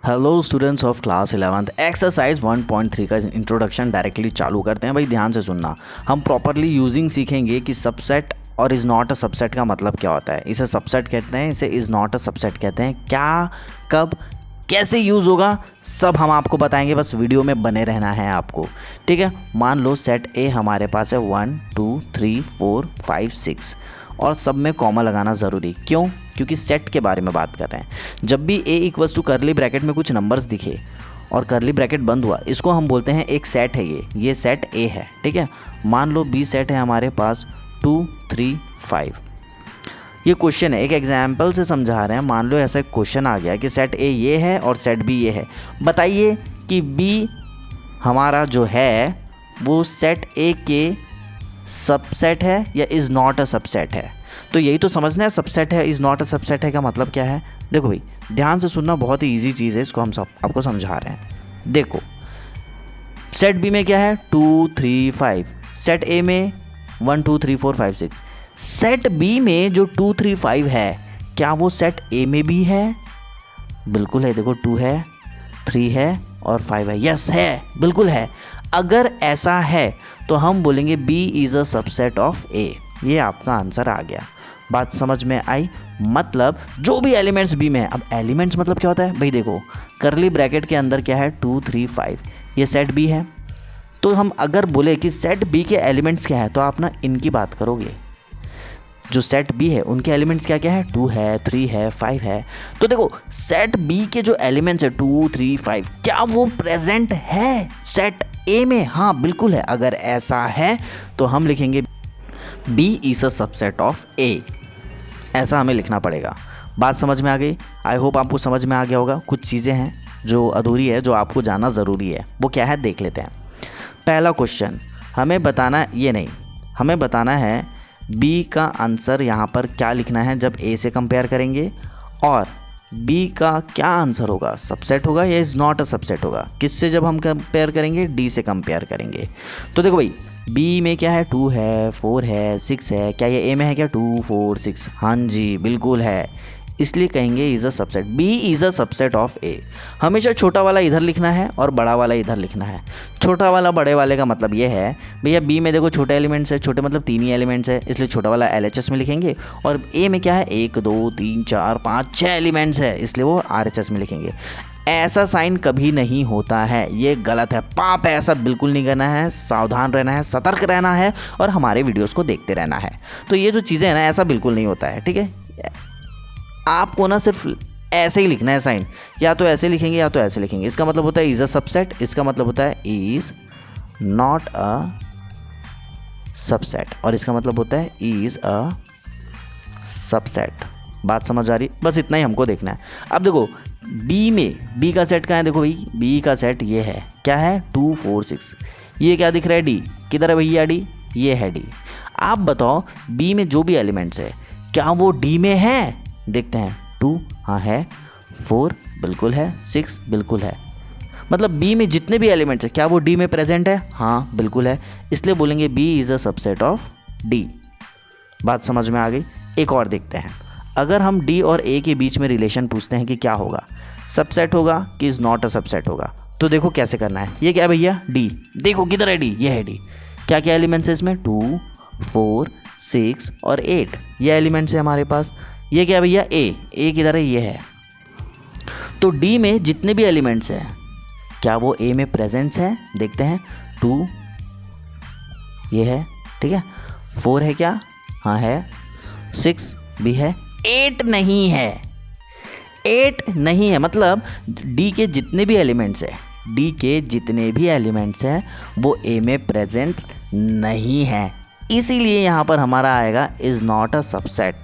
Hello students of class 11th exercise 1.3 का introduction directly चालू करते हैं। भाई ध्यान से सुनना, हम प्रॉपरली यूजिंग सीखेंगे कि सबसेट और इज़ नॉट अ सबसेट का मतलब क्या होता है। इसे सबसेट कहते हैं, इसे इज़ नॉट अ सबसेट कहते हैं। क्या, कब, कैसे यूज़ होगा, सब हम आपको बताएंगे। बस वीडियो में बने रहना है आपको, ठीक है। मान लो सेट ए हमारे पास है 1 2 3 4 5 6 और सब में कॉमा लगाना ज़रूरी। क्यों? क्योंकि सेट के बारे में बात कर रहे हैं। जब भी ए इक्वल्स टू करली ब्रैकेट में कुछ नंबर्स दिखे और करली ब्रैकेट बंद हुआ, इसको हम बोलते हैं एक सेट है। ये सेट ए है, ठीक है। मान लो बी सेट है हमारे पास 2 3 5। ये क्वेश्चन है, एक एग्जाम्पल से समझा रहे हैं। मान लो ऐसा एक क्वेश्चन आ गया कि सेट ए ये है और सेट बी ये है। बताइए कि बी हमारा जो है वो सेट ए के सबसेट है या इज़ नॉट अ सबसेट है। तो यही तो समझना है, सबसेट है इज़ नॉट अ सबसेट है का मतलब क्या है। देखो भाई ध्यान से सुनना, बहुत ही ईजी चीज़ है, इसको हम सब आपको समझा रहे हैं। देखो सेट बी में क्या है 2 3 5, सेट ए में 1 2 3 4 5 6। सेट बी में जो 2 3 5 है, क्या वो सेट ए में भी है? बिल्कुल है। देखो 2 है, 3 है और 5 है। यस है, बिल्कुल है। अगर ऐसा है तो हम बोलेंगे B is a subset of A. ये आपका आंसर आ गया। बात समझ में आई? मतलब जो भी एलिमेंट्स बी में है। अब एलिमेंट्स मतलब क्या होता है भाई? देखो करली ब्रैकेट के अंदर क्या है 2 3 5, ये सेट बी है। तो हम अगर बोले कि सेट बी के एलिमेंट्स क्या है, तो आप ना इनकी बात करोगे। जो सेट बी है उनके एलिमेंट्स क्या क्या है, 2 है, 3 है, 5 है। तो देखो सेट बी के जो एलिमेंट्स है 2 3 5, क्या वो प्रेजेंट है सेट ए में? हाँ बिल्कुल है। अगर ऐसा है तो हम लिखेंगे B is a subset of A. ऐसा हमें लिखना पड़ेगा। बात समझ में आ गई? आई होप आपको समझ में आ गया होगा। कुछ चीज़ें हैं जो अधूरी है, जो आपको जानना ज़रूरी है। वो क्या है देख लेते हैं। पहला क्वेश्चन हमें बताना, ये नहीं, हमें बताना है बी का आंसर यहाँ पर क्या लिखना है जब ए से कंपेयर करेंगे, और बी का क्या आंसर होगा, सबसेट होगा या इज़ नॉट अ सबसेट होगा। किससे जब हम कंपेयर करेंगे? डी से कंपेयर करेंगे। तो देखो भाई बी में क्या है 2 है, 4 है, 6 है। क्या ये ए में है क्या 2 4 6? हाँ जी बिल्कुल है। इसलिए कहेंगे is a subset, B is a subset of A. हमेशा छोटा वाला इधर लिखना है और बड़ा वाला इधर लिखना है। छोटा वाला बड़े वाले का मतलब ये है भैया, बी में देखो छोटे एलिमेंट्स है, छोटे मतलब 3 ही एलिमेंट्स है, इसलिए छोटा वाला LHS में लिखेंगे। और ए में क्या है 1 2 3 4 5 6 एलिमेंट्स है, इसलिए वो RHS में लिखेंगे। ऐसा साइन कभी नहीं होता है, ये गलत है, पाप है। ऐसा बिल्कुल नहीं करना है, सावधान रहना है, सतर्क रहना है और हमारे वीडियोस को देखते रहना है। तो ये जो चीज़ें हैं ना, ऐसा बिल्कुल नहीं होता है, ठीक है। आपको ना सिर्फ ऐसे ही लिखना है साइन, या तो ऐसे लिखेंगे या तो ऐसे लिखेंगे। इसका मतलब होता है इज़ अ सबसेट, इसका मतलब होता है इज़ नॉट अ सबसेट, और इसका मतलब होता है इज़ अ सबसेट। बात समझ आ रही? बस इतना ही हमको देखना है। अब देखो बी में, बी का सेट कहाँ है? देखो भाई बी का सेट ये है, क्या है 2 4 6। ये क्या दिख रहा है डी? किधर है भैया डी? ये है डी। आप बताओ बी में जो भी एलिमेंट्स है क्या वो डी में है? देखते हैं 2 हाँ है, 4 बिल्कुल है, 6 बिल्कुल है। मतलब बी में जितने भी एलिमेंट्स है क्या वो डी में प्रेजेंट है? हाँ बिल्कुल है। इसलिए बोलेंगे B is a subset of D. बात समझ में आ गई? एक और देखते हैं। अगर हम डी और ए के बीच में रिलेशन पूछते हैं कि क्या होगा, सबसेट होगा कि इज़ नॉट अ सबसेट होगा, तो देखो कैसे करना है। ये क्या है भैया? डी। देखो किधर है डी? ये है डी। क्या क्या एलिमेंट्स है इसमें? 2 4 6 और 8, ये एलिमेंट्स है हमारे पास। ये क्या भैया? ए किधर है? ये है। तो डी में जितने भी एलिमेंट्स हैं क्या वो ए में प्रेजेंट्स हैं? देखते हैं 2 ये है, ठीक है। 4 है क्या? हाँ है। 6 भी है। 8 नहीं है, 8 नहीं है। मतलब डी के जितने भी एलिमेंट्स हैं, डी के जितने भी एलिमेंट्स हैं वो ए में प्रेजेंट नहीं है। इसीलिए यहाँ पर हमारा आएगा इज़ नॉट अ सबसेट।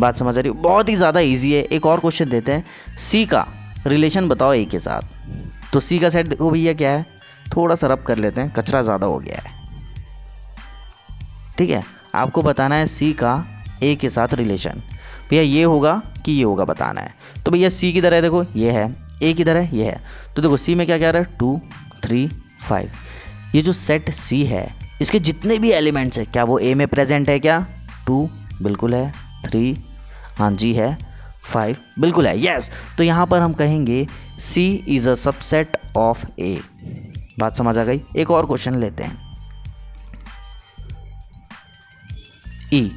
बात समझ आ रही? बहुत ही ज़्यादा इजी है। एक और क्वेश्चन देते हैं। सी का रिलेशन बताओ ए के साथ। तो सी का सेट देखो भैया क्या है, थोड़ा सा रब कर लेते हैं, कचरा ज़्यादा हो गया है, ठीक है। आपको बताना है सी का ए के साथ रिलेशन। भैया ये होगा कि ये होगा बताना है। तो भैया सी किधर है? देखो ये है। ए किधर है? ये है। तो देखो सी में क्या क्या रहा है 2 3 5। ये जो सेट सी है इसके जितने भी एलिमेंट्स है क्या वो ए में प्रेजेंट है? क्या 2 बिल्कुल है, 3 हाँ जी है, 5 बिल्कुल है, यस। तो यहाँ पर हम कहेंगे C is a subset of A। बात समझ आ गई। एक और क्वेश्चन लेते हैं। E,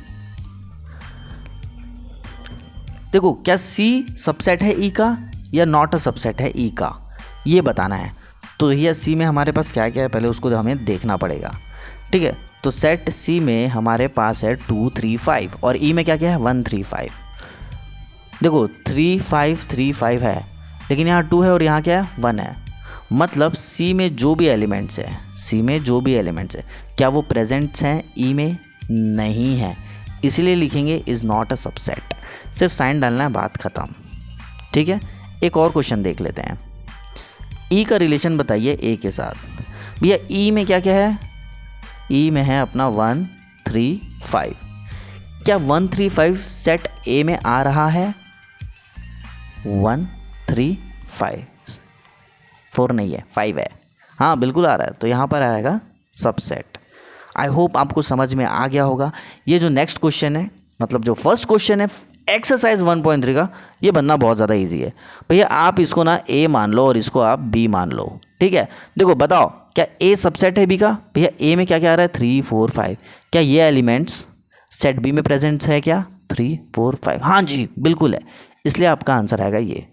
देखो क्या C सबसेट है E का या नॉट अ सबसेट है E का, ये बताना है। तो भैया C में हमारे पास क्या क्या है पहले उसको हमें देखना पड़ेगा, ठीक है। तो सेट C में हमारे पास है 2 3 5 और E में क्या क्या है 1 3 5। देखो 3 5 3 5 है, लेकिन यहाँ 2 है और यहाँ क्या है 1 है। मतलब C में जो भी एलिमेंट्स है, C में जो भी एलिमेंट्स है क्या वो प्रेजेंट्स हैं E में, नहीं है, इसलिए लिखेंगे इज़ नॉट अ सबसेट। सिर्फ साइन डालना है, बात ख़त्म, ठीक है। एक और क्वेश्चन देख लेते हैं। E का रिलेशन बताइए A के साथ। भैया E में क्या क्या है, E में है अपना 1 3 5। क्या 1 3 5 सेट A में आ रहा है? 1 3 5 4 नहीं है, 5 है, हाँ बिल्कुल आ रहा है। तो यहाँ पर आएगा सबसेट। आई होप आपको समझ में आ गया होगा। ये जो नेक्स्ट क्वेश्चन है, मतलब जो फर्स्ट क्वेश्चन है एक्सरसाइज 1.3 का, ये बनना बहुत ज़्यादा इजी है। भैया आप इसको ना A मान लो और इसको आप B मान लो, ठीक है। देखो बताओ क्या A सबसेट है B का? भैया A में क्या क्या आ रहा है 3 4 5। क्या ये एलिमेंट्स सेट B में प्रेजेंट्स है क्या 3 4 5? हाँ जी बिल्कुल है, इसलिए आपका आंसर आएगा ये।